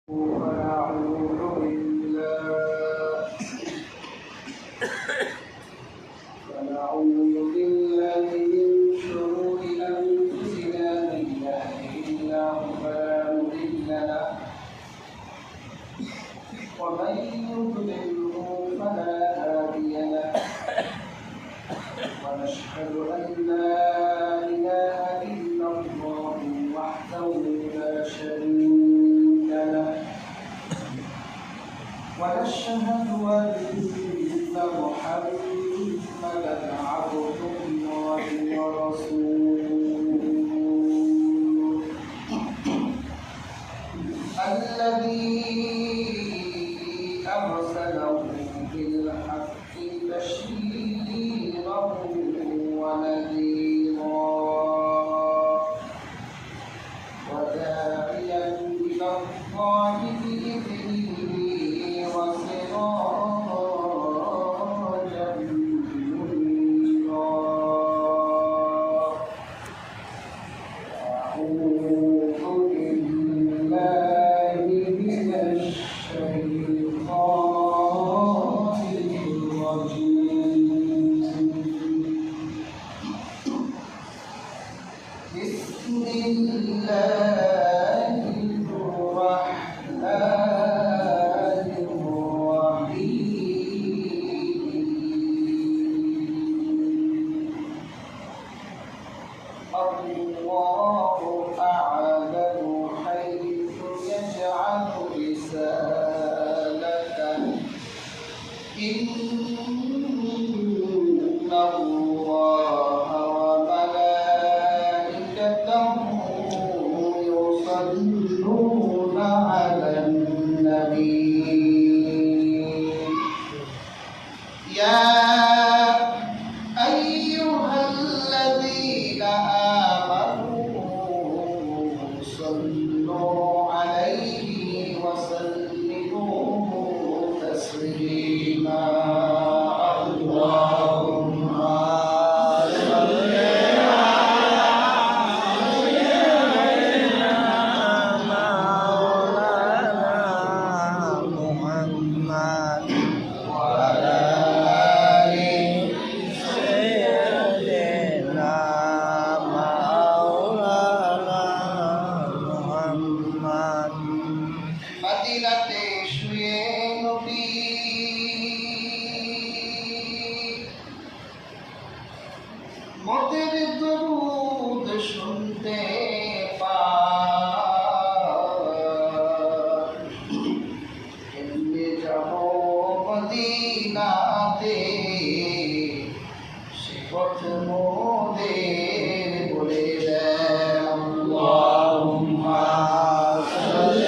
ومن يضلله فلا هادي له ونشهد أن لا إله إلا الله وحده لا شريك له ونشهد أن محمدا عبده ورسوله الذي أرسله بالحق بشيرا ونذيرا وداعيا إلى الله بإذنه وسراجا منيرا أعوذ بالله من الشيطان الرجيم بسم الله الرحمن الرحيم الله أعلم حيث يجعل رسالته إن الله وملائكته يصلون على النبي يا أيها الذين آمنوا صلوا عليه وسلموا تسليما اللهم صل على سيدنا مولانا محمد وعلى آل سيدنا مولانا محمد মদিনাতে শুয়ে নবী মতের দরুদ শুনতে পান এমনি যাব মদিনাতে সে পথ মোদের বলে দেন আল্লাহুম্মা সাল্লি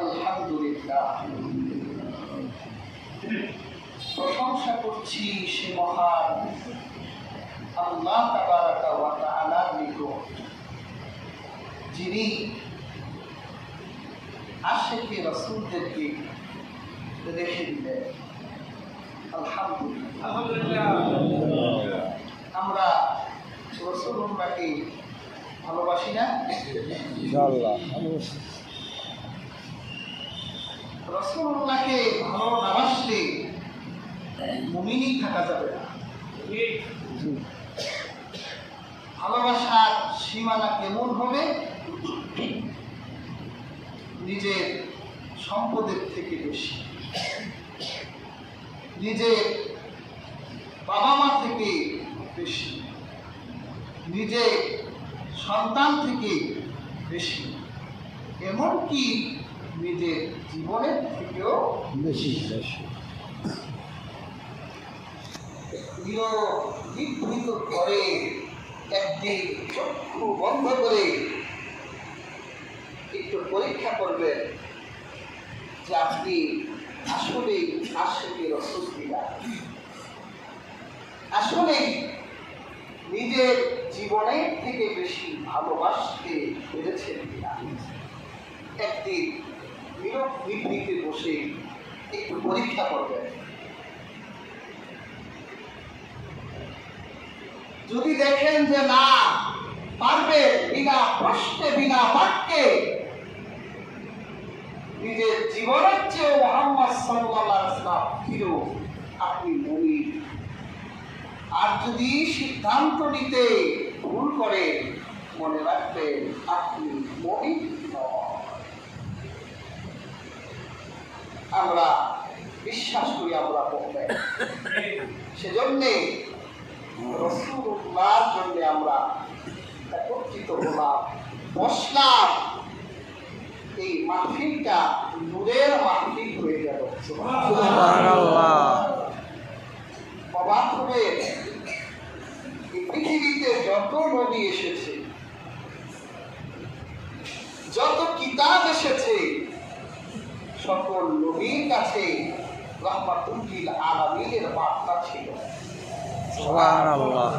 আলহামদুলিল্লাহ প্রশংসা করছি সে মহান আল্লাহ তাবারাকা ওয়া তাআলার নিকট যিনি আশিকে রাসূলদেরকে রেখে দিলেন। আলহামদুলিল্লাহ আমরা রাসূলুল্লাহকে ভালোবাসি না? ইনশাআল্লাহ রাসূলুল্লাহকে ভালো না বাসলে মুমিনই থাকা যাবে না। ভালোবাসার সীমানা কেমন হবে? নিজের সম্পদের থেকে বেশি, নিজের বাবা মা থেকে বেশি, নিজের সন্তান থেকে বেশি, এমনকি নিজের জীবনের থেকেও বেশি নিভৃত করে একদিন চক্ষু বন্ধ করে একটু পরীক্ষা করবেন যে আপনি আসলে আশিকে রাসূল কিনা, আসলে নিজের জীবনের থেকে বেশি ভালোবাসতে পেরেছেন কিনা। একদিন নীরব নিভৃতে বসে একটু পরীক্ষা করবেন। যদি দেখেন যে না পারবে, বিনা প্রশ্নে বিনা বাক্যে নিজের জীবনের চেয়ে মুহাম্মদ সাল্লাল্লাহু আলাইহি ওয়াসাল্লাম প্রিয়, আপনি মুমিন। আর যদি সিদ্ধান্ত নিতে ভুল করে, মনে রাখবেন আপনি মুমিন নন। আমরা বিশ্বাস করি আমরা মুমিন, সেজন্যে রাসূলুল্লাহর জন্য আমরা একত্রিত হলাম, বসলাম। এই মাহফিলটা নূরের মাহফিল হয়ে গেল। সুবহানাল্লাহ। অবাক হবে, এই পৃথিবীতে যত নবী এসেছে, যত কিতাব এসেছে, সকল নবীর কাছে রাহমাতুল লিল আলামিনের বার্তা ছিল। সুবহানাল্লাহ।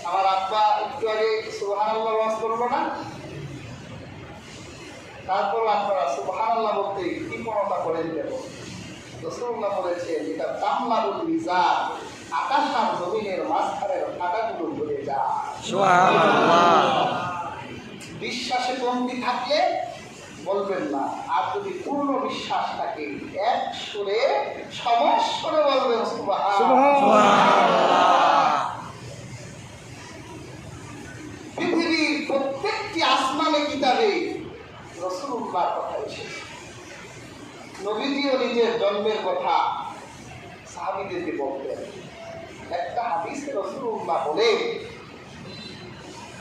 আমার আব্বা একটু আগে সুবহানাল্লাহ ওয়াজ করলো না? তারপর আপনারা সুবহানাল্লাহ বলতে কৃপণতা করেন কেন? রাসূলুল্লাহ বলেছেন, এটা তামলাউল মিজান, আকাশ আর জমিনের মাঝখানের ফাটাগুলো ভরে যায়। সুবহানাল্লাহ। বিশ্বাসে কমতি থাকলে বলবেন না, আর যদি পূর্ণ বিশ্বাস থাকে এক সুরে সমস্বরে বলবেন সুবহানাল্লাহ। পৃথিবীর প্রত্যেকটি আসমানে কিতাবে রাসূলুল্লাহর কথা এসেছে। নবীজিও নিজের জন্মের কথা সাহাবীদেরকে বলতেন। একটা হাদিসে রাসূলুল্লাহ বলেন,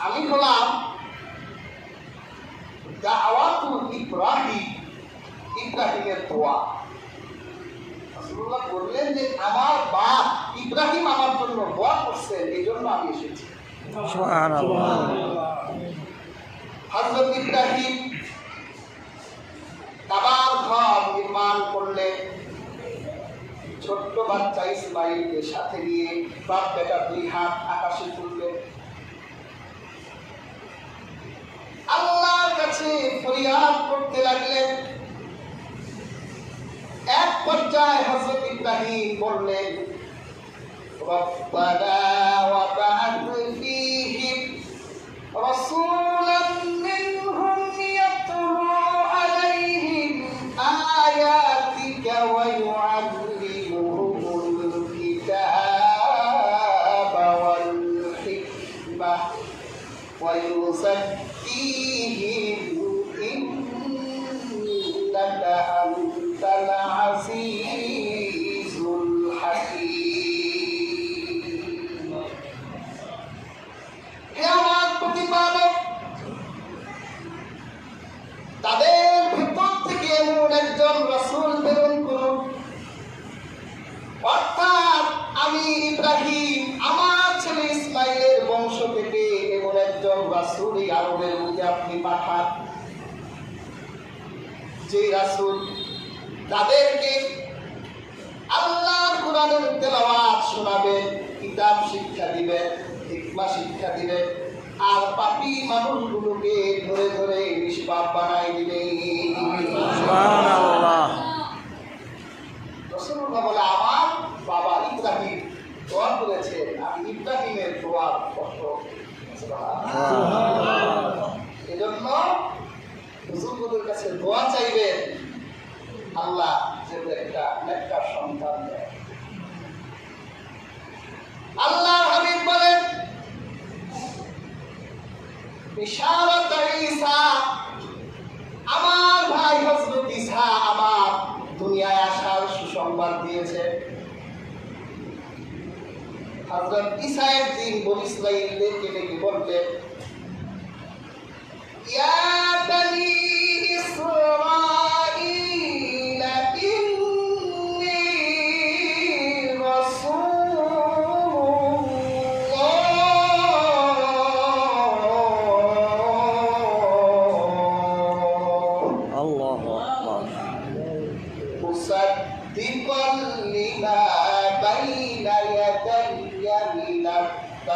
আমি হলাম দাওয়াতুল ইব্রাহিম, ইব্রাহিমের দোয়া। রাসূলুল্লাহ বললেন যে আমার বাপ ইব্রাহিম আমার জন্য দোয়া করছেন, এই জন্য আমি এসেছি। সুবহানাল্লাহ। হযরত ইব্রাহিম কাবার ঘর নির্মাণ করলেন, ছোট্ট বাচ্চা ইসমাইলকে সাথে নিয়ে বাপ বেটা দুই হাত আকাশে তুললেন, আল্লাহর কাছে ফরিয়াদ করতে লাগলেন। এক পর্যায়ে হযরত ইব্রাহিম বললেন, রব্বানা ওয়া বা'আথ ফীহিম রাসূলান মিনহুম ইয়াতলু আলাইহিম আয়াতিকা ওয়া ইউআল্লিমুহুমুল কিতাবা ওয়াল হিকমাহ ওয়া ইউযাক্কিহিম ইন্নাকা আনতাল আজিজুল হাকীম। হে আমার প্রতিপালক, তাদের ভিতর থেকে এমন একজন রাসূল প্রেরণ করুন, অর্থাৎ আমি ইব্রাহিম আমার ছেলে ইসমাইলের বংশ থেকে এমন একজন রাসূল এই আরবের মধ্যে আপনি পাঠান, যে রাসূল তাদেরকে আল্লাহর কোরআনের তেলাওয়াত শোনাবেন, কিতাব শিক্ষা দিবেন, হিকমা শিক্ষা দিবেন, আর পাপী মানুষগুলোকে ধরে ধরে নিষ্পাপ বানাই দিবেন। সুবহানাল্লাহ। রাসূলুল্লাহ বলে, আমার বাবা ইব্রাহিম দোয়া করেছেন, আমি ইব্রাহিমের দোয়ার পত্র। এজন্য হুজুরদের কাছে দোয়া চাইবেন, আল্লাহ যেন একটা নেককার সন্তান দেয়। আল্লাহ হাবিব বলেন, বিশারাত ঈসা, আমার ভাই হযরত ঈসা আমার দুনিয়ায় আসার সুসংবাদ দিয়েছে। হযরত ঈসা একদিন বনী ইসরাঈলদেরকে ডেকে বললেন, ইয়া বনী ইসরাঈল ইন্নী রাসূলুল্লাহ আল্লাহু আকবার। মুসাদ্দিকাল লিমা বাইনা ইয়াদাইয়া মিনাত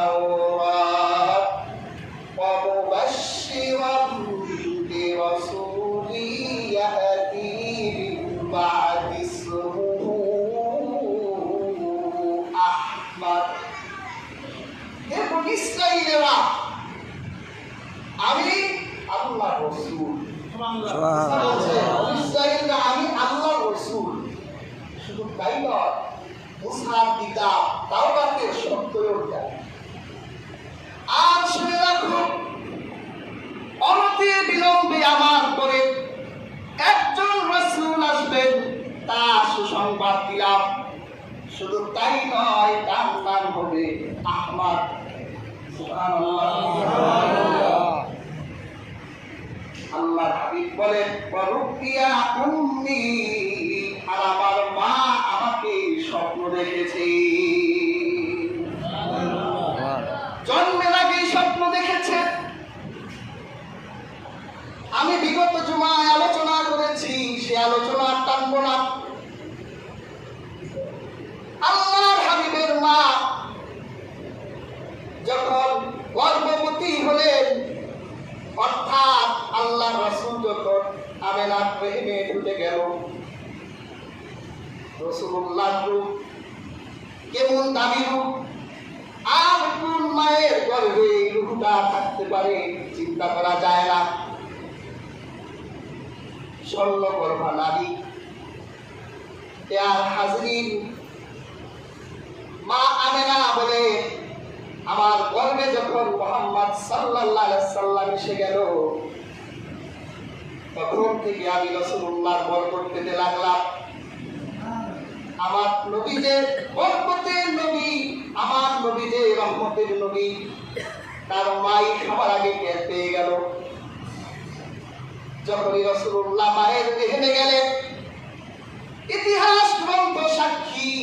ইসরাইলেরা আমি আল্লাহর রাসূল। ইসরাইলরা আমি আল্লাহর রাসূল। শুধু তাই নয়, মুসার কিতাব তাওরাতের 70 অধ্যায়। আর শুনে রাখো, অনতি বিলম্বে আমার পরে একজন রাসূল আসবেন, তার সুসংবাদ দিলাম। শুধু তাই নয়, তার নাম হবে আহমদ। আল্লাহর হাবিব বলেন, ওয়ারুকিয়া উম্মি, আর আমার মা আমাকে স্বপ্ন দেখেছে। জন্মের আগেই স্বপ্ন দেখেছে। আমি বিগত জুমায় আলোচনা করেছি, সে আলোচনা টানবো না। আল্লাহর হাবিবের মা যখন গর্ভবতী হলেন, অর্থাৎ আল্লাহর রাসূল যখন আমেনার প্রেমে ঢুকে গেল, রাসূলুল্লাহর রূপ কেমন দামি রূপ, আর কোন মায়ের গর্ভে এই রূপটা থাকতে পারে চিন্তা করা যায় না। স্বর্ণগর্ভা নারী। আর হাজরিন, মা আমেনা বলে, আমার গর্ভে যখন মুহাম্মদ সাল্লাল্লাহু আলাইহি সাল্লাম এসে গেল, তখন থেকে আমি রাসূলুল্লাহর বরকত পেতে লাগলাম। আমার নবী যে বরকতের নবী, আমার নবী যে রহমতের নবী, তার মাই সবার আগে টের পেয়ে গেল। যখনই রাসূলুল্লাহ মায়ের দেখে গেলেন, ইতিহাস গ্রন্থ সাক্ষী,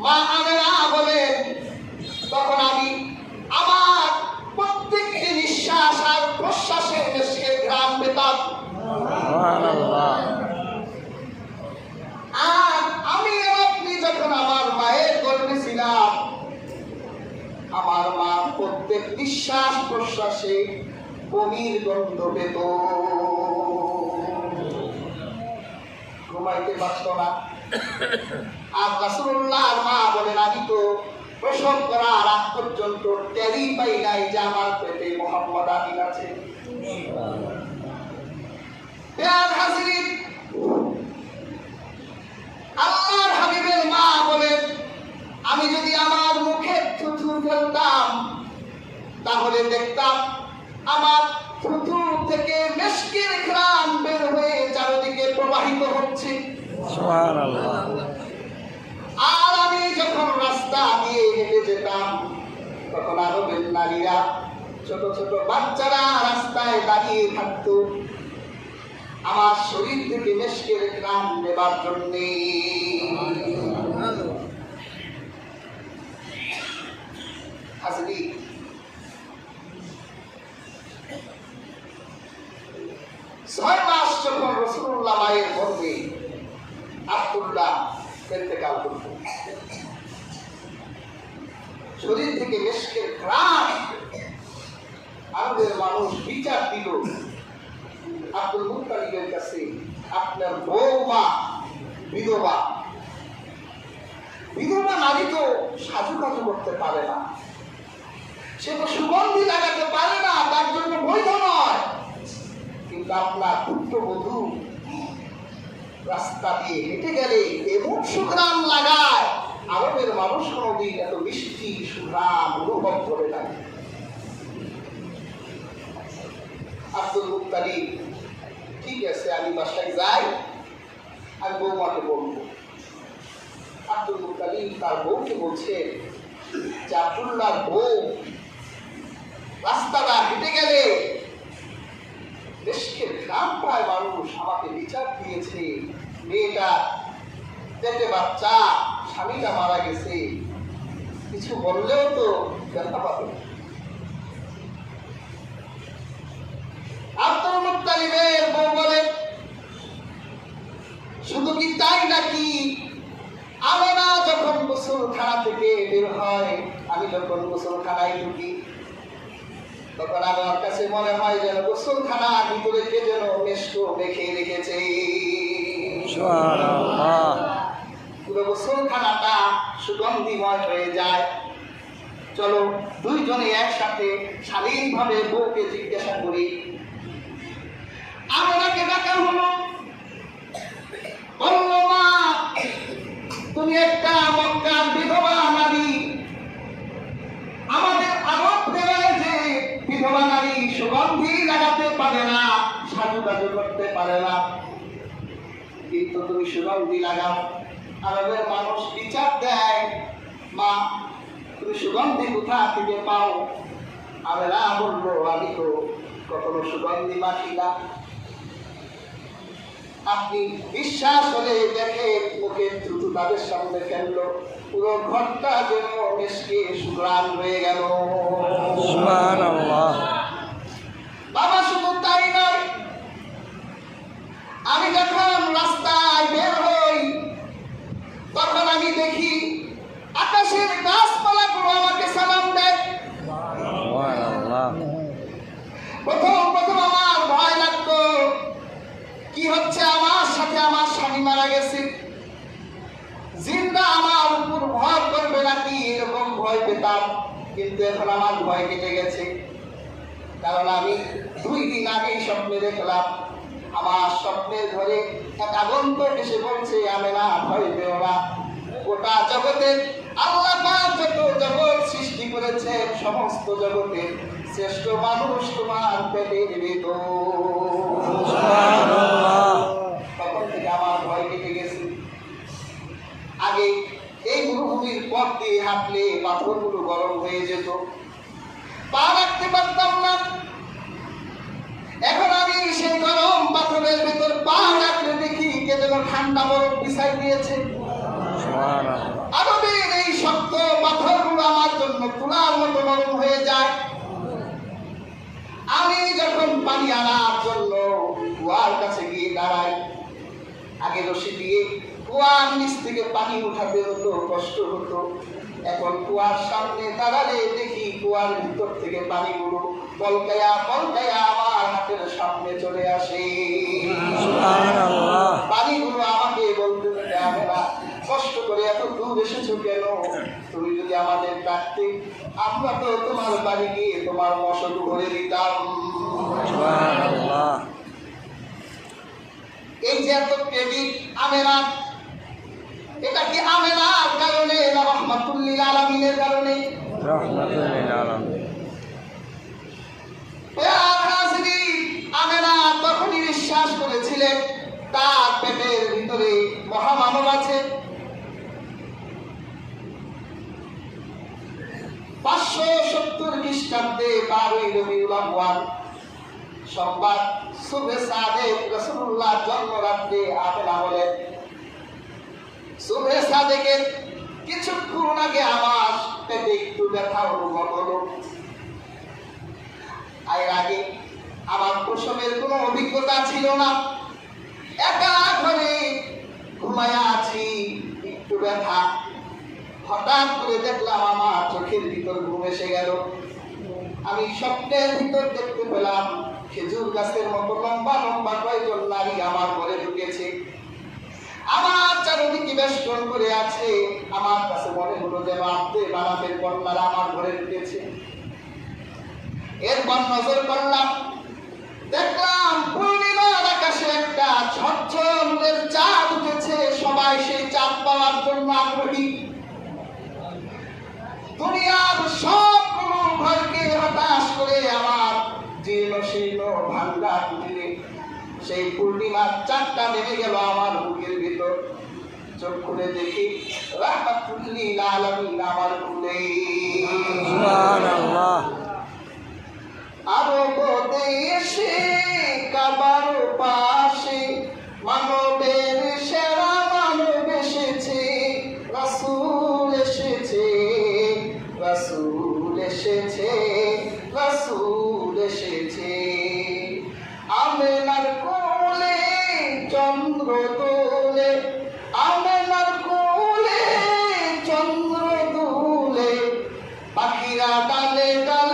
মা আমেনা বলেন, তখন আমি আমার প্রত্যেকটি নিঃশ্বাস আর প্রশ্বাসের মেশকের ঘ্রাণ পেতাম। আর আমি আপনি যখন আমার মায়ের গর্ভে ছিলাম, আমার মা প্রত্যেক নিঃশ্বাস প্রশ্বাসে বমির গন্ধ পেত। ঘুমাইতে পারত না। আর রাসূলুল্লাহর মা বলেন, আমি তো প্রসব করার আগ পর্যন্ত টেরই পাই নাই যে আমার পেটে মুহাম্মদ আমিন আছে। হাজিরিন, আল্লাহর হাবিবের মা বলেন, আমি যদি আমার মুখে থুথু ফেলতাম, তাহলে দেখতাম আমার থুথু থেকে মিশকের ঘ্রাণ বের হয়ে চারদিকে প্রবাহিত হচ্ছে। সুবহানাল্লাহ। আর আমি যখন রাস্তা দিয়ে হেঁটে যেতাম, তখন আরবের নারীরা, ছোট ছোট বাচ্চারা রাস্তায় দাঁড়িয়ে থাকতো আমার শরীর থেকে মিশকের ঘ্রাণ নেবার জন্যে। হাজরিন, 6 মাস যখন রাসূলুল্লাহ মায়ের গর্ভে আব্দুল্লাহ ইন্তেকাল করত, শরীর থেকে মিশকের ঘ্রাণ, আরবের মানুষ বিচার দিল আব্দুল মুত্তালিবের কাছে, আপনার বৌমা বিধবা, বিধবা নারী তো সাজুকাজু করতে পারে না, সে তো সুগন্ধি লাগাতে পারে না, তার জন্য বৈধ নয়। কিন্তু আপনার পুত্রবধূ রাস্তা দিয়ে হেঁটে গেলে এমন সুঘ্রাণ লাগায়, আরবের মানুষ কোনোদিন এত মিষ্টি সুঘ্রাণ অনুভব করে না। আব্দুল মুত্তালিব, ঠিক আছে, আমি বাসায় যাই, আমি বৌমাকে বলবো। আব্দুল মুত্তালিব তার বউকে বলছে যে, আব্দুল্লাহর বউ রাস্তাটা হেঁটে গেলে মিশকের ঘ্রাণ পায় মানুষ, আমাকে বিচার দিয়েছে, মেয়েটা পেটে বাচ্চা, স্বামীটা মারা গেছে, কিছু বললেও তো ব্যথা পাবে। আব্দুল মুত্তালিবের বউ বলে, শুধু কি তাই নাকি, আমেনা যখন গোসলখানা থেকে বের হয়, আমি যখন গোসলখানায় ঢুকি, তখন আমার কাছে মনে হয় যেন গোসলখানার ভিতরে কে যেন মেশক মেখে রেখেছে। পুরো গোসলখানাটা সুগন্ধিময় হয়ে যায়। চলো দুইজনে একসাথে শালীনভাবে বউকে জিজ্ঞাসা করি। আমাকে ডাকা হলো, বলল মা তুমি একটা মক্কার বিধবা নারী, আমাদের আরব দেওয়ায় যে বিধবা নারী সুগন্ধি লাগাতে পারে না, সাজুগাজু করতে পারে না, কিন্তু তুমি সুগন্ধি লাগাও। আরবের মানুষ বিচার দেয়, মা তুমি সুগন্ধি কোথা থেকে পাও? আমেনা বললো আমি তো কখনো সুগন্ধি মাখি না। আপনি বিশ্বাস হলে দেখে মুখে থুতু তাদের সামনে ফেললো, পুরো ঘরটা যেন মেশকে সুগ্রাম হয়ে গেল। সুবহানাল্লাহ। বাবা শুধু তাই নয়, আমি যখন রাস্তায় বের হই তখন আমি দেখি আকাশের গাছপালাগুলো আমাকে সালাম দেয়। সুবহানাল্লাহ। প্রথম আমার ভয় লাগতো, কি হচ্ছে আমার সাথে? আমার স্বামী মারা গেছে, জিন্দা আমার উপর ভয় করবে নাকি, এরকম ভয় পেতাম। কিন্তু এখন আমার ভয় কেটে গেছে, কারণ আমি 2 দিন আগেই স্বপ্নে দেখলাম, আমার স্বপ্নের ঘরে এক আগন্তুক এসে বলছে, আমেনা ভয় পেও না, গোটা জগতের আল্লাহ পাক যত জগৎ সৃষ্টি করেছেন সমস্ত জগতের শ্রেষ্ঠ মানুষ তোমার পেটের ভিতর। সুবহানাল্লাহ। তখন থেকে আমার ভয় কেটে গেছে। আগে এই মরুভূমির পথ দিয়ে হাঁটলে পাথরগুলো গরম হয়ে যেত, পা রাখতে পারতাম না। এখন আমি সেই গরম পাথরের ভেতর পা রাখলে দেখি কে যেন ঠান্ডা বরফ বিছাই দিয়েছে। সুবহানাল্লাহ। আরবের এই শক্ত পাথরগুলো আমার জন্য তুলার মতো নরম হয়ে যায়। আমি যখন পানি আনার জন্য কুয়ার কাছে গিয়ে দাঁড়াই, আগে রশি দিয়ে কুয়ার নিচ থেকে পানি উঠাতে হতো, কষ্ট হতো। এখন কুয়ার সামনে দাঁড়ালে দেখি কুয়ার ভিতর থেকে পানিগুলো পলকায়া পলকায়া আমার হাতের সামনে চলে আসে। সুবহানাল্লাহ। পানিগুলো আমাকে বলতে হবে না, কষ্ট করে এত দূর এসেছো কেন? তুমি যদি আমাদের ডাকতে, আমরা তো তোমার বাড়ি গিয়ে তোমার মশল ভরে দিতাম। সুবহানাল্লাহ। এই যে এত ক্রেডিট আমেনা, এটা কি আমেনার কারণে না রাহমাতুল লিল আলামিনের কারণে? রাহমাতুল লিল আলামিন। আমেনা তখনই বিশ্বাস করেছিলেন তার পেটের ভিতরে মহামানব আছে। 570 খ্রিস্টাব্দে 12ই রবিউল আউয়াল সোমবার সুবহে সাদেক রাসূলুল্লাহ জন্মরাত্রে আমেনা বলেন, সুবহে সাদেকের কিছুক্ষণ আগে আমার পেটে একটু ব্যথা অনুভব হলো। এর আগে আমার প্রসবের কোনো অভিজ্ঞতা ছিল না, একা ঘরে ঘুমায়া আছি, একটু ব্যথা। হঠাৎ করে দেখলাম আমার চোখের ভিতর ঘুম এসে গেল। আমি স্বপ্নের ভিতর দেখতে পেলাম খেজুর গাছের মতো লম্বা লম্বা কয়েকজন নারী আমার ঘরে ঢুকেছে, আমার চারদিকে বেষ্টন করে আছে। আমার কাছে মনে হলো যেন আব্দে বানাতের কন্যারা আমার ঘরে ঢুকেছে। এরপর নজর করলাম, দেখলাম পূর্ণিমার আকাশে একটা ঝলঝলের চাঁদ উঠেছে। সবাই সেই চাঁদ পাওয়ার জন্য আগ্রহী। দুনিয়ার সবগুলো ঘরকে হতাশ করে আমার জীর্ণ শীর্ণ ভাঙ্গা কুটিরে সেই পূর্ণিমার চাঁদটা নেমে গেল আমার বুকের ভিতর। চোখ খুলে দেখি রাহমাতুল লিল আলামিন আমার কুলে। সুবহানাল্লাহ। আরব দেশে কাবার পাশে মানবের সেরা মানব এসেছে, রাসূল এসেছে, রাসূল এসেছে, রাসূল এসেছে। আমেনার কোলে চন্দ্র দোলে, আমেনার কোলে চন্দ্র দোলে, পাখিরা ডালে ডালে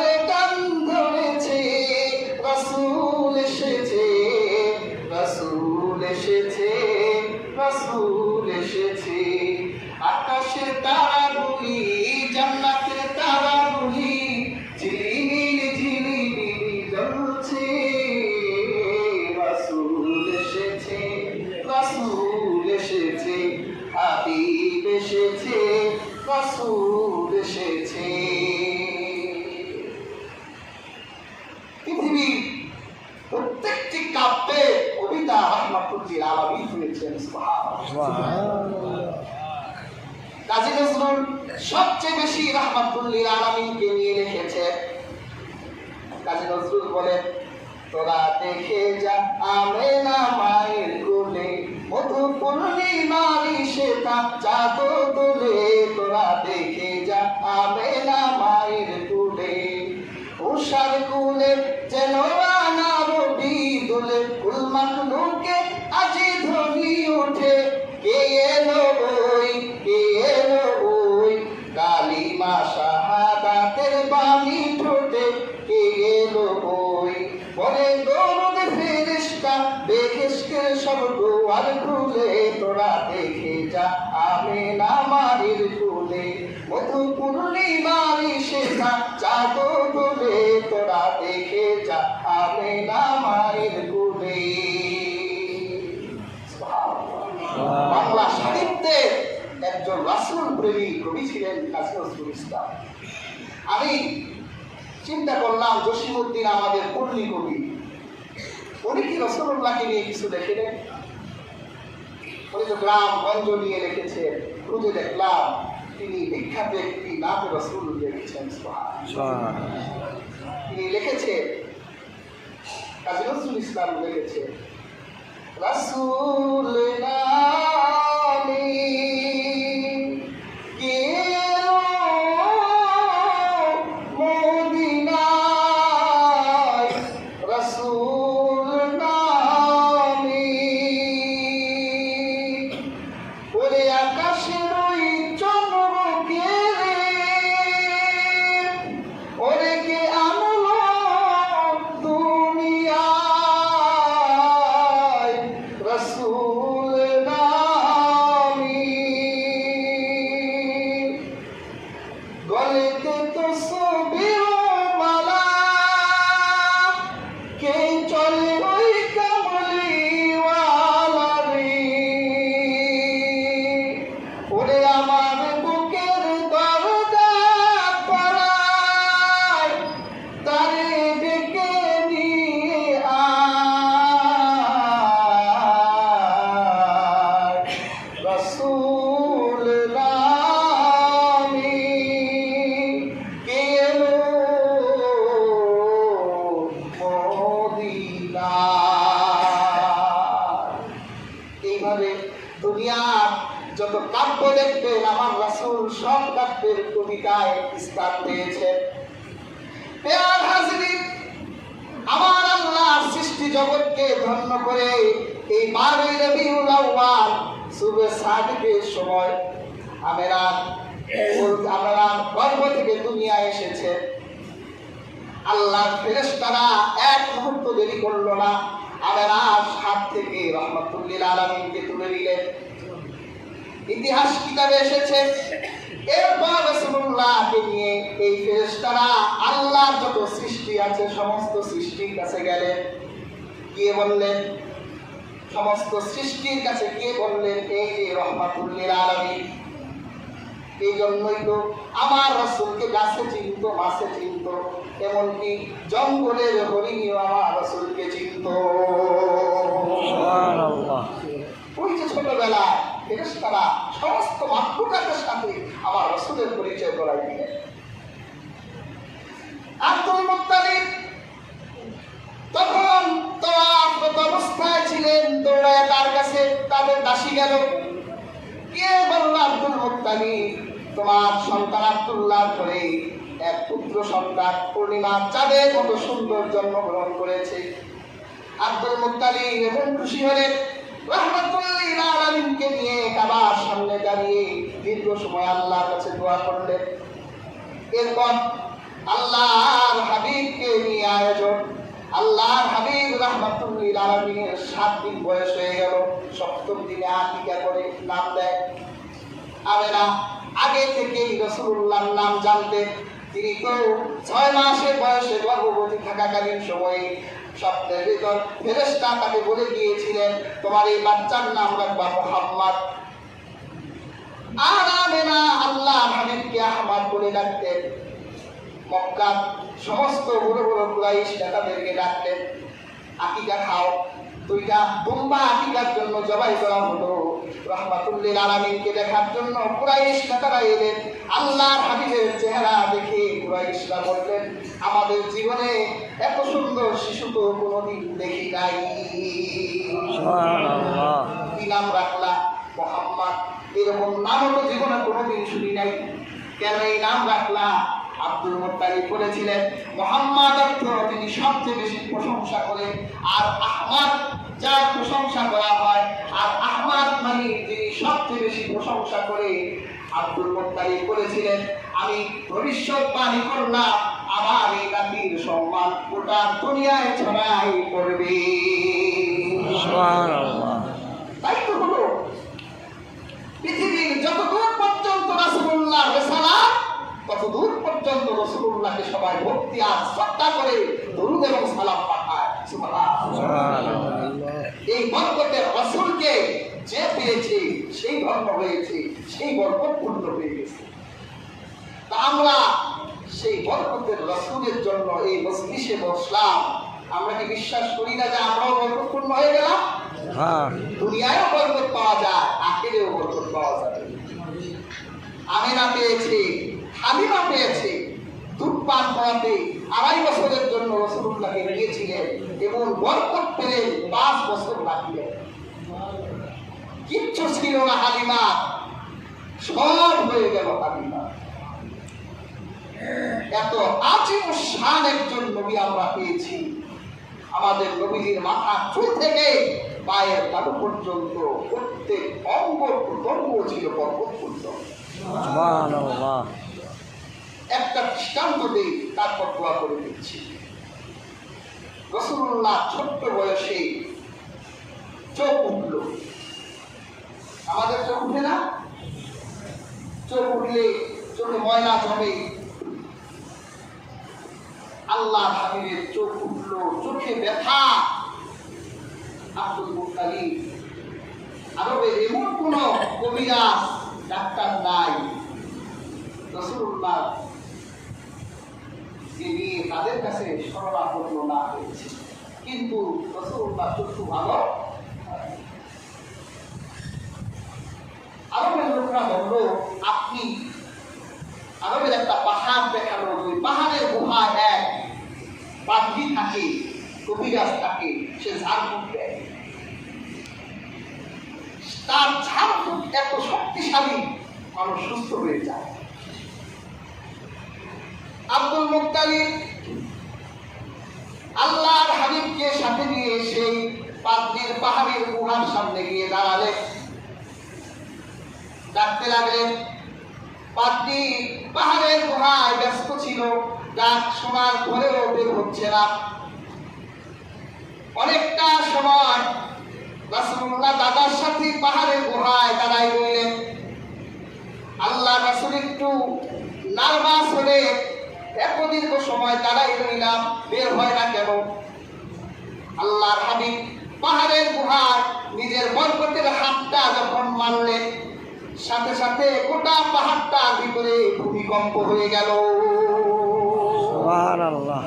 সবচেয়ে বেশি রাহমাতুল লিল আলামিনকে নিয়ে লিখেছেন। কাজী নজরুল বলেন, তোরা দেখে যা আমেনা মায়ের কোলে, মধু পূর্ণিমারি সেটা চাঁদ দোলে। তোরা দেখে যা আমেনা মায়ের কোলে, উষার কুলে যেন রানা রবি দোলে। কুল মাখলুকে আজি ধ্বনি ওঠে, কে এলো ওই, কে এলো ওই, কালিমা শাহাদাতের বাণী ঠোঁটে, কে এলো ওই। পরে দরুদ ফেরেশতা বেহেশতের সব দুয়ার খুলে, তোরা দেখে যা আমেনা মায়ের কোলে, মধু পূর্ণিমারি সেটা চাঁদ দোলে। তোরা দেখে যা আমেনা মায়ের কোলে। বাংলা সাহিত্যের একজন রাসূল প্রেমী কবি ছিলেন কাজী নজরুল ইসলাম। আমি চিন্তা করলাম, জসিমউদ্দিন আমাদের পল্লী কবি, উনি কি রাসূলুল্লাহকে নিয়ে কিছু লেখেন? উনি তো গ্রাম গঞ্জ নিয়ে লিখেছেন। খুঁজে দেখলাম তিনি বিখ্যাত একটি নাম রাসূল লিখেছেন। তিনি লিখেছেন, কাজী নজরুল ইসলাম লিখেছেন, রাসূল নামে গেলো মদিনায়, রাসূল নামে। ওরে আকাশের ওই চন্দ্রকে ওরে কে আনলো দুনিয়ায়, রাসূল নামে। গলেতে তসবিহ মালা, কে চলে ওই কামলিওয়ালা রে। ওরে আমার বুকের দরজা পাড়ায়, তারে ডেকে নিয়ে আয়, রাসূল নামে কে এলো মদিনায়। এইভাবে দুনিয়ার যত কাব্য দেখবেন, আমার রাসূল সব কাব্যের কবিতায় স্থান পেয়েছেন। পেয়ার হাজরিন, আমার আল্লাহ সৃষ্টি জগৎকে ধন্য করে এই 12 রবিউল আউয়াল সুবে সাদিকের সময় আমরা গর্ভ থেকে দুনিয়ায় এসেছে। আল্লাহর ফেরেশতারা এক মুহূর্ত দেরি করলো না, আমেনার হাত থেকে রাহমাতুল লিল আলামিনকে তুলে নিলেন। ইতিহাস কিতাবে এসেছে, এরপর রাসূলুল্লাহকে নিয়ে এই ফেরেশতারা আল্লাহর যত সৃষ্টি আছে সমস্ত সৃষ্টির কাছে গেলেন। গিয়ে বললেন, সমস্ত সৃষ্টির কাছে গিয়ে বললেন, এই যে রাহমাতুল লিল আলামিন। এই জন্যই তো আমার রাসূলকে গাছে চিনত, মাছে চিনত, এমনকি জঙ্গলের হরিণীও আমার রাসূলকে চিনত। ওই যে ছোটবেলায় ফেরেশতারা সমস্ত মাখলুকাতের সাথে আমার রাসূলের পরিচয় করাই দিলেন। আব্দুল মুত্তালিব তখন তওয়াফরত অবস্থায় ছিলেন। দৌড়ায় তার কাছে তাদের দাসী গেল, কে বলল, আব্দুল মুত্তালিব, তোমার সন্তান আব্দুল্লাহর পরে এক পুত্র সন্তান পূর্ণিমার চাঁদের মতো সুন্দর জন্মগ্রহণ করেছে। আব্দুল মুত্তালিব এবং খুশি হলেন। রাহমাতুল লিল আলামিনকে নিয়ে কাবার সামনে দাঁড়িয়ে দীর্ঘ সময় আল্লাহর কাছে দোয়া করলেন। এরপর আল্লাহর হাবিবকে নিয়ে আয়োজন। আল্লাহর হাবিব রাহমাতুল লিল আলামিনের 7 দিন বয়স হয়ে গেল। 7ম দিনে আকিকা করে নাম দেয়। আমেনা আগে থেকেই রাসূলুল্লাহর নাম জানতেন। তিনি তো 6 মাসের বয়সে গর্ভবতী থাকাকালীন সময়ে স্বপ্নের ভিতর ফেরেশতা তাকে বলে গিয়েছিলেন, তোমার এই বাচ্চার নাম রাখবা মুহাম্মদ। আর আমেনা আল্লাহর হাবিবকে আহমদ বলে ডাকতেন। মক্কার সমস্ত বড় বড় কুরাইশ নেতাদেরকে ডাকলেন, আকিকা খাও। দুইটা দুম্বা আকিকার জন্য জবাই করা হলো। রাহমাতুল্লিল আলামিনকে দেখার জন্য কুরাইশ নেতারা এলেন। আল্লাহর হাবিবের চেহারা দেখে কুরাইশরা বললেন, আমাদের জীবনে এত সুন্দর শিশু তো কোনোদিন দেখি নাই। সুবহানাল্লাহ। কি নাম রাখলা? মুহাম্মদ। এরকম নামও তো জীবনে কোনোদিন শুনি নাই, কেন এই নাম রাখলা? আব্দুল মুত্তালিব বলেছিলেন, মুহাম্মদ অর্থ তিনি সবচেয়ে বেশি প্রশংসা করেন, আর আহমদ যার প্রশংসা করা হয়, আর আহমদ মানে যিনি সবচেয়ে বেশি প্রশংসা করে। আব্দুল মুত্তালিব বলেছিলেন, আমি ভবিষ্যৎবাণী করলাম আমার এই নাতির সম্মান গোটা দুনিয়ায় ছড়াই পড়বে। সুবহানাল্লাহ। তাই তো হলো, পৃথিবীর যতদূর পর্যন্ত রাসূলুল্লাহর রিসালাত, ততদূর পর্যন্ত রাসূলুল্লাহকে সবাই ভক্তি আর শ্রদ্ধা করে দরুদ এবং সালাম পাঠায়। সুবহানাল্লাহ। এই বরকতের রাসূলকে যে পেয়েছে সেই ধর্ম হয়েছে, সেই বরকত পূর্ণ হয়ে গেছে। তা আমরা সেই বরকতের রাসূলের জন্য এই মজলিসে বসলাম। আমরা কি বিশ্বাস করি না যে আমরাও বরকতপূর্ণ হয়ে গেলাম? হ্যাঁ। দুনিয়ায়ও বরকত পাওয়া যায়, আখিরেও বরকত পাওয়া যাবে। আমেনা পেয়েছে, হালিমা পেয়েছে, দুধ পান করাতে 2.5 বছরের জন্য রাসূলুল্লাহকে নিয়েছিলেন এবং বরকত পেলেন 5 বছর লাগলেন। কিচ্ছু ছিল না হালিমা, সব হয়ে গেল হালিমা। এত আজিম শান একজন নবী আমরা পেয়েছি। আমাদের নবীজির মাথা চুল থেকে পায়ের তালু পর্যন্ত প্রত্যেক অঙ্গ প্রত্যঙ্গ ছিল বরকতপূর্ণ। সুবহানাল্লাহ। একটা দৃষ্টান্ত দিই, তারপর দোয়া করে দিচ্ছি। রাসূলুল্লাহ ছোট্ট বয়সে চোখ উঠল। আমাদের চোখ উঠে না? চোখ উঠলে চোখে ময়লা জমে। আল্লাহ হাবিবের চোখ উঠল, চোখে ব্যথা। আব্দুল মুত্তালিব, আরবের এমন কোন কবিরাজ ডাক্তার নাই, রাসূলুল্লাহ যিনি তাদের কাছে শরণাপন্ন না হয়েছে, কিন্তু রাসূলুল্লাহ চক্ষু ভালো। আরবের লোকরা বলল, আপনি আরবের একটা পাহাড় দেখালো, ওই পাহাড়ের গুহায় এক পাদ্রী থাকে, কবিরাজ থাকে, সে ঝাড়ফুঁক দেয়। তার ঝাড়ফুঁক এত শক্তিশালী, মানুষ সুস্থ হয়ে যায়। আব্দুল মুত্তালিব আল্লাহর হাবিবকে সাথে নিয়ে সেই পাদ্রীর পাহাড়ের গুহার সামনে গিয়ে দাঁড়ালেন, ডাকতে লাগলেন। পাদ্রী পাহাড়ের গুহায় ব্যস্ত ছিল, ডাক শোনার পরেও বের হচ্ছে না। অনেকটা সময় রাসূলুল্লাহ দাদার সাথে পাহাড়ের গুহায় দাঁড়াই রইলেন। আল্লাহ রাসূল একটু নার্ভাস হলে, এত দীর্ঘ সময় দাঁড়াই রইলাম, বের হয় না কেন? আল্লাহর হাবিব পাহাড়ের গুহায় নিজের বরকতের হাতটা যখন মারলেন, সাথে সাথে গোটা পাহাড়টার ভিতরে ভূমিকম্প হয়ে গেল। সুবহানাল্লাহ।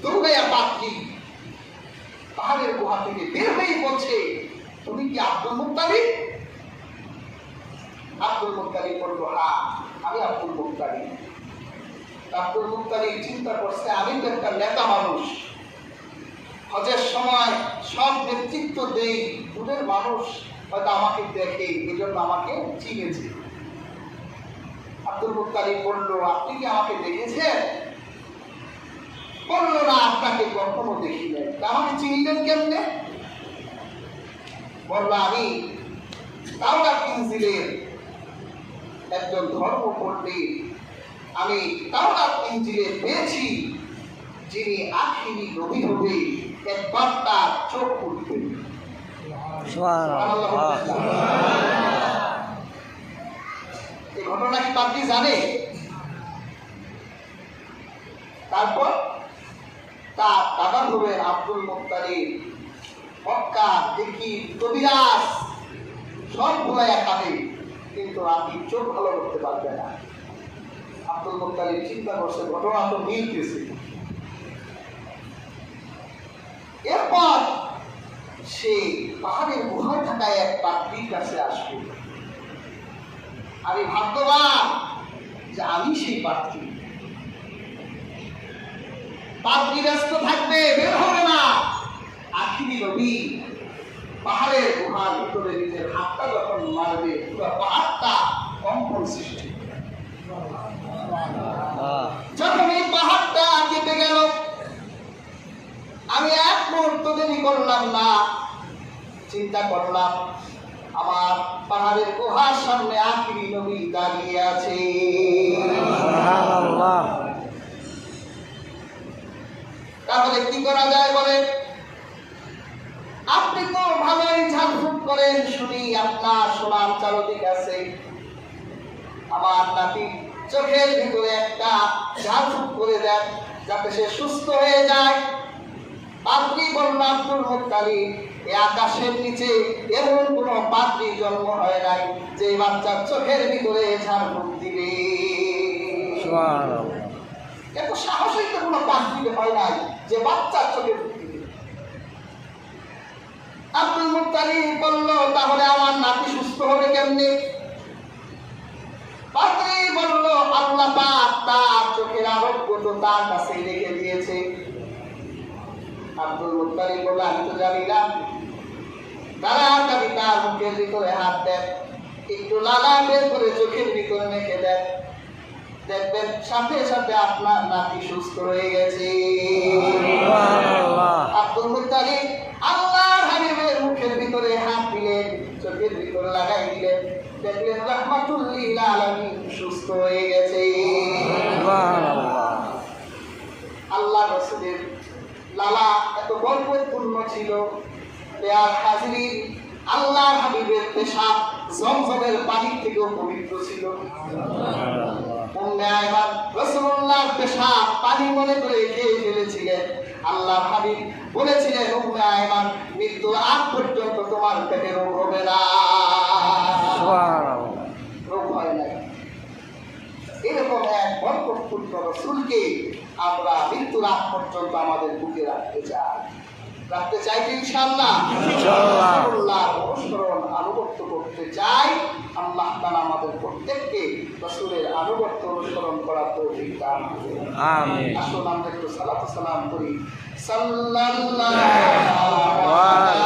দৌড়াইয়া পাদ্রী পাহাড়ের গুহা থেকে বের হয়ে বলছে, তুমি কি আব্দুল মুত্তালিব? আব্দুল মুত্তালিব বলল, হ্যাঁ আমি আব্দুল মুত্তালিব। আব্দুল মুত্তালিব চিন্তা করছে, আমি তো একটা নেতা মানুষ, হজের সময় সব নেতৃত্ব দেই, দূরের মানুষ হয়তো আমাকে দেখে, এই জন্য আমাকে চিনেছে। আব্দুল মুত্তালিব বলল, আপনি কি আমাকে দেখেছেন? বলল, না আপনাকে কখনো দেখি নাই। আমাকে চিনলেন কেমনে? বলল, আমি তাওরাত ইনজিলের একজন ধর্ম পণ্ডিত, আমি তাওরাত ইনজিলে পেয়েছি যিনি আখিরি নবী হবে, একবার তার চোখ উঠবে। সুবহানাল্লাহ। এই ঘটনা কি পাদ্রী জানে? তারপর তার দাদা হবেন আব্দুল মুত্তালিব, মক্কা দেখি কবিরাজ সব ভুলাইয়া খাবে, কিন্তু আপনি চোখ ভালো করতে পারবে না। আব্দুল মুত্তালিব চিন্তা করছে, ঘটনা তো মিলতেছে। এরপর সে পাহাড়ের গুহায় থাকা এক পাত্রীর কাছে আসবে। আমি ভাগ্যবান যে আমি সেই পাত্রী। পাত্রী ব্যস্ত থাকবে, বের হবে না। আখিরি নবী পাহাড়ের গুহার ভিতরে নিজের হাতটা যখন মারবে, পুরো পাহাড়টা কম্পন সৃষ্টি। যখন এই পাহাড়টা কেঁপে গেল, আমি এক মুহূর্ত দেরি করলাম না, চিন্তা করলাম আমার পাহাড়ের গুহার সামনে আখিরি নবী দাঁড়িয়ে আছে। তাহলে কি করা যায় বলেন? আপনি তো ভালোই ঝাড়ফুঁক করেন, শুনি আপনার সোনার চারদিক আছে। আমার নাতি চোখের ভিতরে একটা ঝাড়ফুঁক করে দেন, যাতে সে সুস্থ হয়ে যায়। পাত্রী বলল, আব্দুল মুত্তালিব, এই আকাশের নিচে এমন কোন পাত্রী জন্ম হয় নাই যে বাচ্চার চোখের ভিতরে ঝাড়ফুঁক দিবে। এত সাহসী তো কোনো পাত্রী হয় নাই যে বাচ্চার চোখে দিবে। আব্দুল মুত্তালিব বলল, তাহলে আমার নাতি সুস্থ হবে কেমনে? পাত্রী বলল, আল্লাহ পাক তার চোখের আরোগ্য তো তার কাছে রেখে দিয়েছে। আব্দুল মুত্তালিব বলল, আমি তো জানি না। তাড়াতাড়ি তার মুখের ভিতরে হাত দেন, একটু লালা বের করে চোখের ভিতরে মেখে দেন, দেখবেন সাথে সাথে আপনার নাতি সুস্থ হয়ে গেছে। আব্দুল মুত্তালিব আল্লাহর হাবিবের মুখের ভিতরে হাত দিলেন, চোখের ভিতরে লাগাই দিলেন, দেখলেন রাহমাতুল লিল আলামিন সুস্থ হয়ে গেছে। আল্লাহ রাসূলের লালা এত বরকতপূর্ণ ছিল। আর হাজিরিন, আল্লাহর হাবিবের পেশাব জমজমের পানি থেকেও পবিত্র ছিল। উম্মে আয়মান রাসূলুল্লাহর পেশাব পানি মনে করে খেয়ে ফেলেছিলেন। আল্লাহর হাবিব বলেছিলেন, উম্মে আয়মান, মৃত্যুর আগ পর্যন্ত তোমার পেটে রোগ হবে না। রোগ হয় নাই। এরকম এক বরকতপূর্ণ রাসূলকে আমরা মৃত্যুর আগ পর্যন্ত আমাদের বুকে রাখতে চাই। রাখতে চাই কি ইনশাআল্লাহ? ইনশাআল্লাহ অনুসরণ আনুগত্য করতে চাই। আল্লাহ তাআলা আমাদের প্রত্যেককে রাসূলের আনুগত্য অনুসরণ করার তৌফিক দান করুন। আমিন। আসুন আমরা একটু সালাত ও সালাম করি। সাল্লাল্লাহু আলা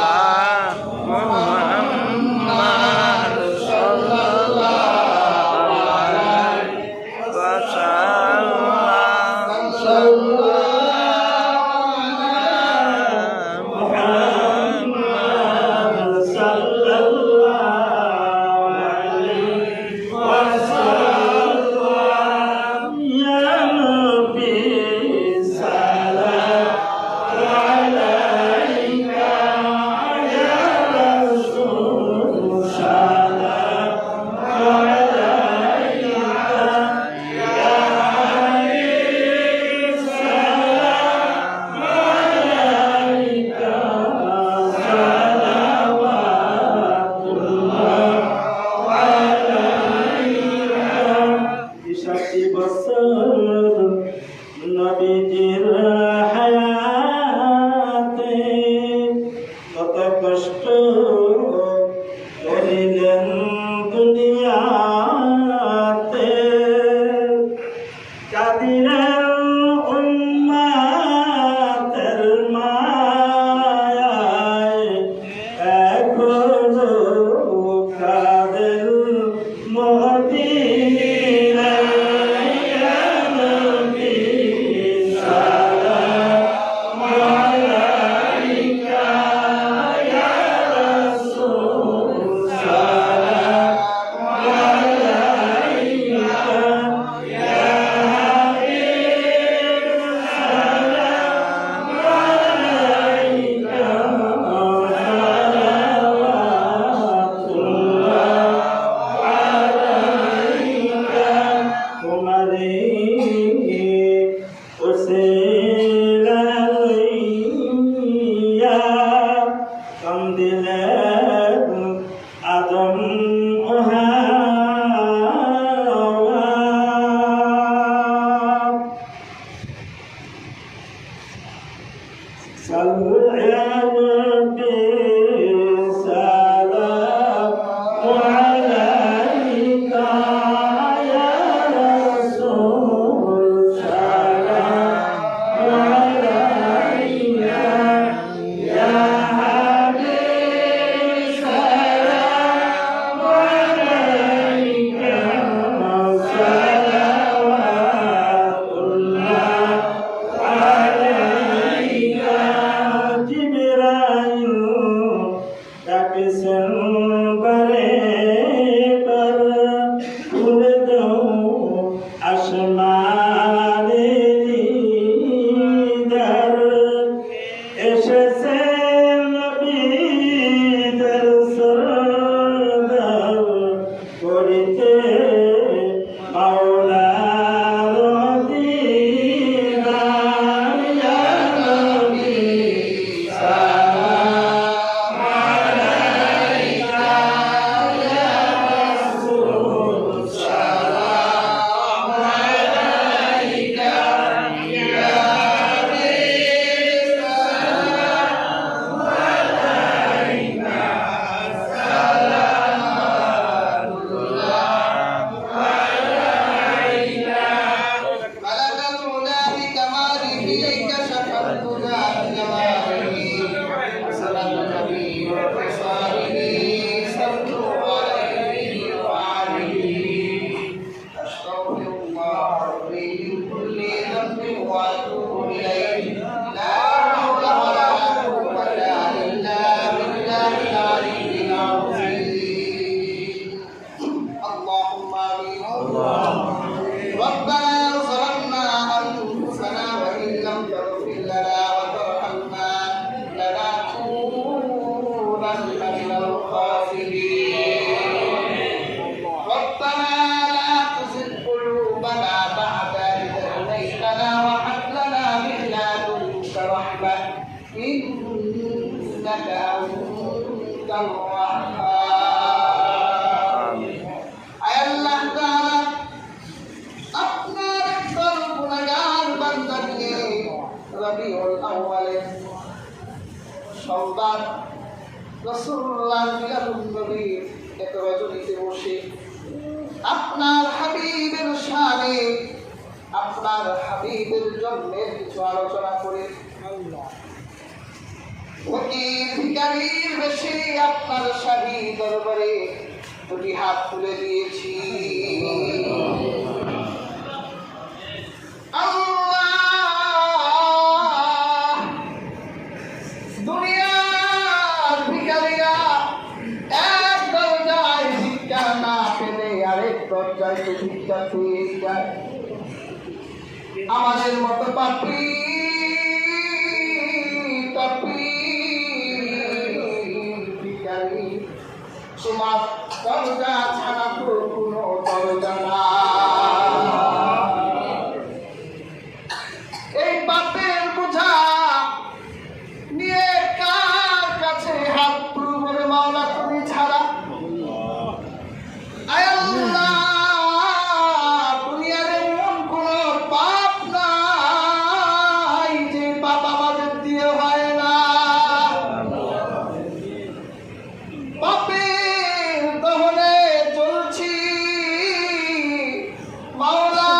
মুহাম্মাদ সাল্লাল্লাহু আলাইহি ওয়াসাল্লাম। সংবাদ রাসূলুল্লাহ মিলাদুন নবীর এক রজনীতে বসে আপনার হাবিবের শানে আপনার হাবিবের জন্মের কিছু আলোচনা করে ফকির ভিখারির বেশে আপনার শাহী দরবারে দুটি হাত তুলে দিয়েছি। দুনিয়ার ভিখারিরা এক দরজায় ভিক্ষা না পেলে আরেক দরজায় ভিক্ষা পেয়ে যায়। আমাদের মতো পাপী ভিখারি তোমার দরজা ছাড়া তো কোনো দরজা না। এই পাপের বোঝা নিয়ে কার কাছে হাত তুলব রে মাওলা তুমি ছাড়া? আয় আল্লাহ, দুনিয়ার এমন কোনো পাপ নাই যে পাপ আমাদের দিয়ে হয় না। পাপের দহনে চলছি মাওলা,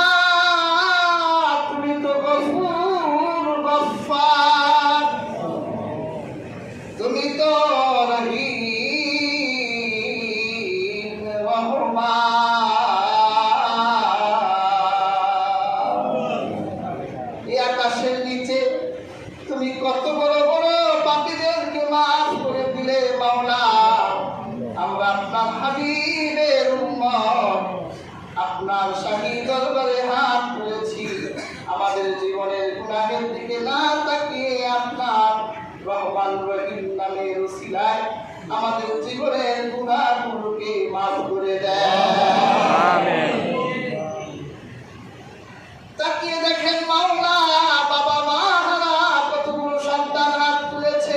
তুমি তো গফুর গফফার, তুমি তো রহিম রহমান। এই আকাশের নিচে তুমি কত বড় বড় পাপীদেরকে মাফ করে দিলে মাওলা। আমরা আপনার হাবিবের উম্মত, আপনার শাহী দরবারে হাত তুলেছি। আমাদের জীবনের গুনাহের দিকে না তাকিয়ে আপনার রহমান রহিম নামের ওসিলায় আমাদের জীবনের গুনাহগুলোকে মাফ করে দেন। তাকিয়ে দেখেন মাওলা, বাবা মা হারা কতগুলো সন্তান হাত তুলেছে।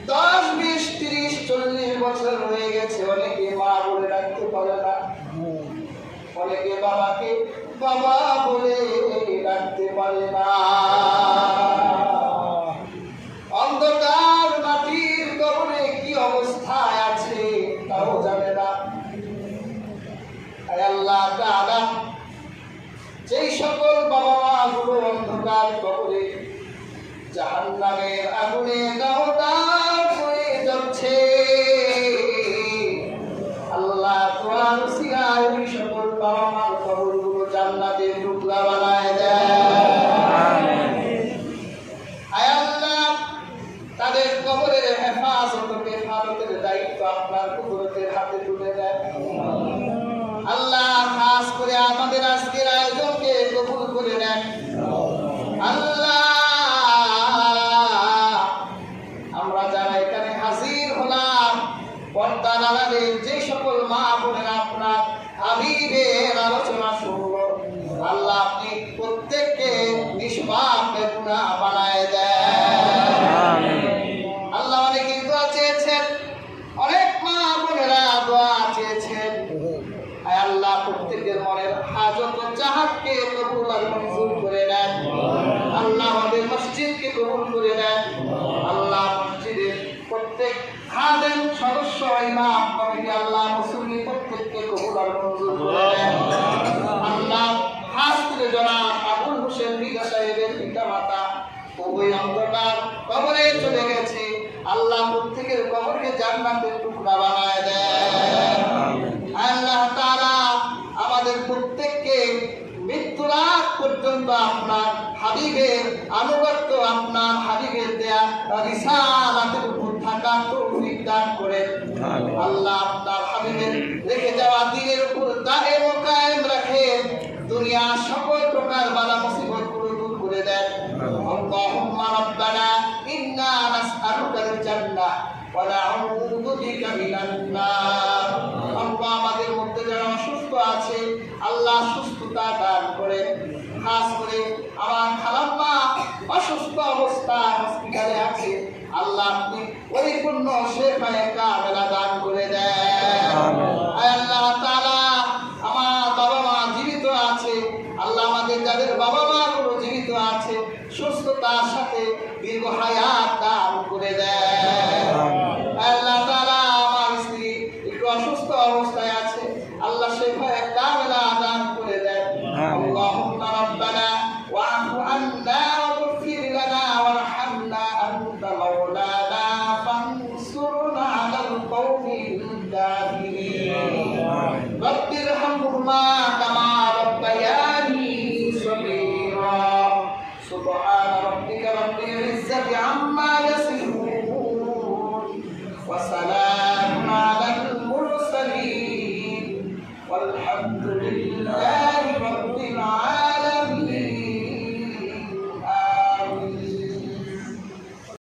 10, 20, 30, 40 বছর হয়ে গেছে। অনেকে মা বলে ডাকতে পারে না, অনেকে বাবাকে বাবা বলে ডাকতে পারে না। সকল বাবা মা গুলো অন্ধকার কবরে জাহান্নামের আগুনে দাও দাও হয়ে যাচ্ছে। আল্লাহ তোমার উসিলায় ওই সকল বাবা মার কবরগুলো জান্নাতের টুকরা বানায় দেয়। আয় আল্লাহ, তাদের কবরের হেফাজতের দায়িত্ব আপনার কুদরতের হাতে তুলে দেন। আল্লাহ, খাস করে আমাদের আজকের আয়োজনকে কবুল করে নেন। আল্লাহ, আমরা যারা এখানে হাজির হলাম, পর্দার আড়ালে যে সকল মা বোনেরা আপনার হাবিবের আলোচনা শুনল, আল্লাহ আপনি প্রত্যেককে নিষ্পাপ বেগুনাহ বানায় দেন। আল্লাহ অনেকেই দোয়া চেয়েছেন, অনেক মা বোনেরা দোয়া চেয়েছেন। আয় আল্লাহ, প্রত্যেকের মনের হাজত ও চাহাতকে কবুল আর মঞ্জুর করে নেন। আল্লাহ আমাদের মসজিদকে কবুল করে নেন। আল্লাহ মসজিদের প্রত্যেক খাদেম সদস্য ইমাম কমিটি আল্লাহ মুসলিম প্রত্যেককে কবুল আর মঞ্জুর করে নেন। আল্লাহ খাস করে জনাব আবুল হোসেন মৃধা সাহেবের পিতা মাতা উভয় অন্ধকার কবরে চলে গেছে। আল্লাহ প্রত্যেকের কবরকে জান্নাতের টুকরা বানায় দেন। আল্লাহ তাআলা আমাদের প্রত্যেককে মৃত্যুর আগ পর্যন্ত আপনার হাবিবের আনুগত্য, আপনার হাবিবের দেয়া রিসালাতের উপর থাকার তৌফিক দান করেন। আল্লাহ আপনার হাবিবের রেখে যাওয়া দ্বীনের উপর দায়েম ও কায়েম রাখেন। দুনিয়ার সকল প্রকার বালা মুসিবতগুলো দূর করে দেন। আল্লাহুম্মা রাব্বানা ইন্না নাসআলুকাল জান্নাহ ওয়া নাউযু বিকা মিনান নার। আল্লাহ, আমাদের মধ্যে যারা অসুস্থ আছে আল্লাহ সুস্থতা দান করেন। খাস করে আমার খালাম্মা অসুস্থ অবস্থা হসপিটালে আছে, আল্লাহ আপনি পরিপূর্ণ শেফায়ে কামেলা দান করে দেন। আল্লাহ তাআলা আমার বাবা মা জীবিত আছে, আল্লাহ আমাদের যাদের বাবা মা গুলো জীবিত আছে সুস্থতার সাথে দীর্ঘ হায়াত দান করে দেন। আল্লাহ তাআলা আমার স্ত্রী একটু অসুস্থ অবস্থায় আছে, আল্লাহ শেফায়ে কামেলা দান করে দেন। আল্লাহুম্মা রাব্বানা ওয়া'ফু আন্না ওয়াগফির লানা ওয়ারহামনা আনতা মাওলানা ফানসুরনা আলাল কওমিল কাফিরিন। রাব্বিরহামহুমা কামা রাব্বায়ানি সগীরা। সুবহানা রাব্বিকা রাব্বিল ইজ্জাতি আম্মা ইয়াসিফুন ওয়া সালাmun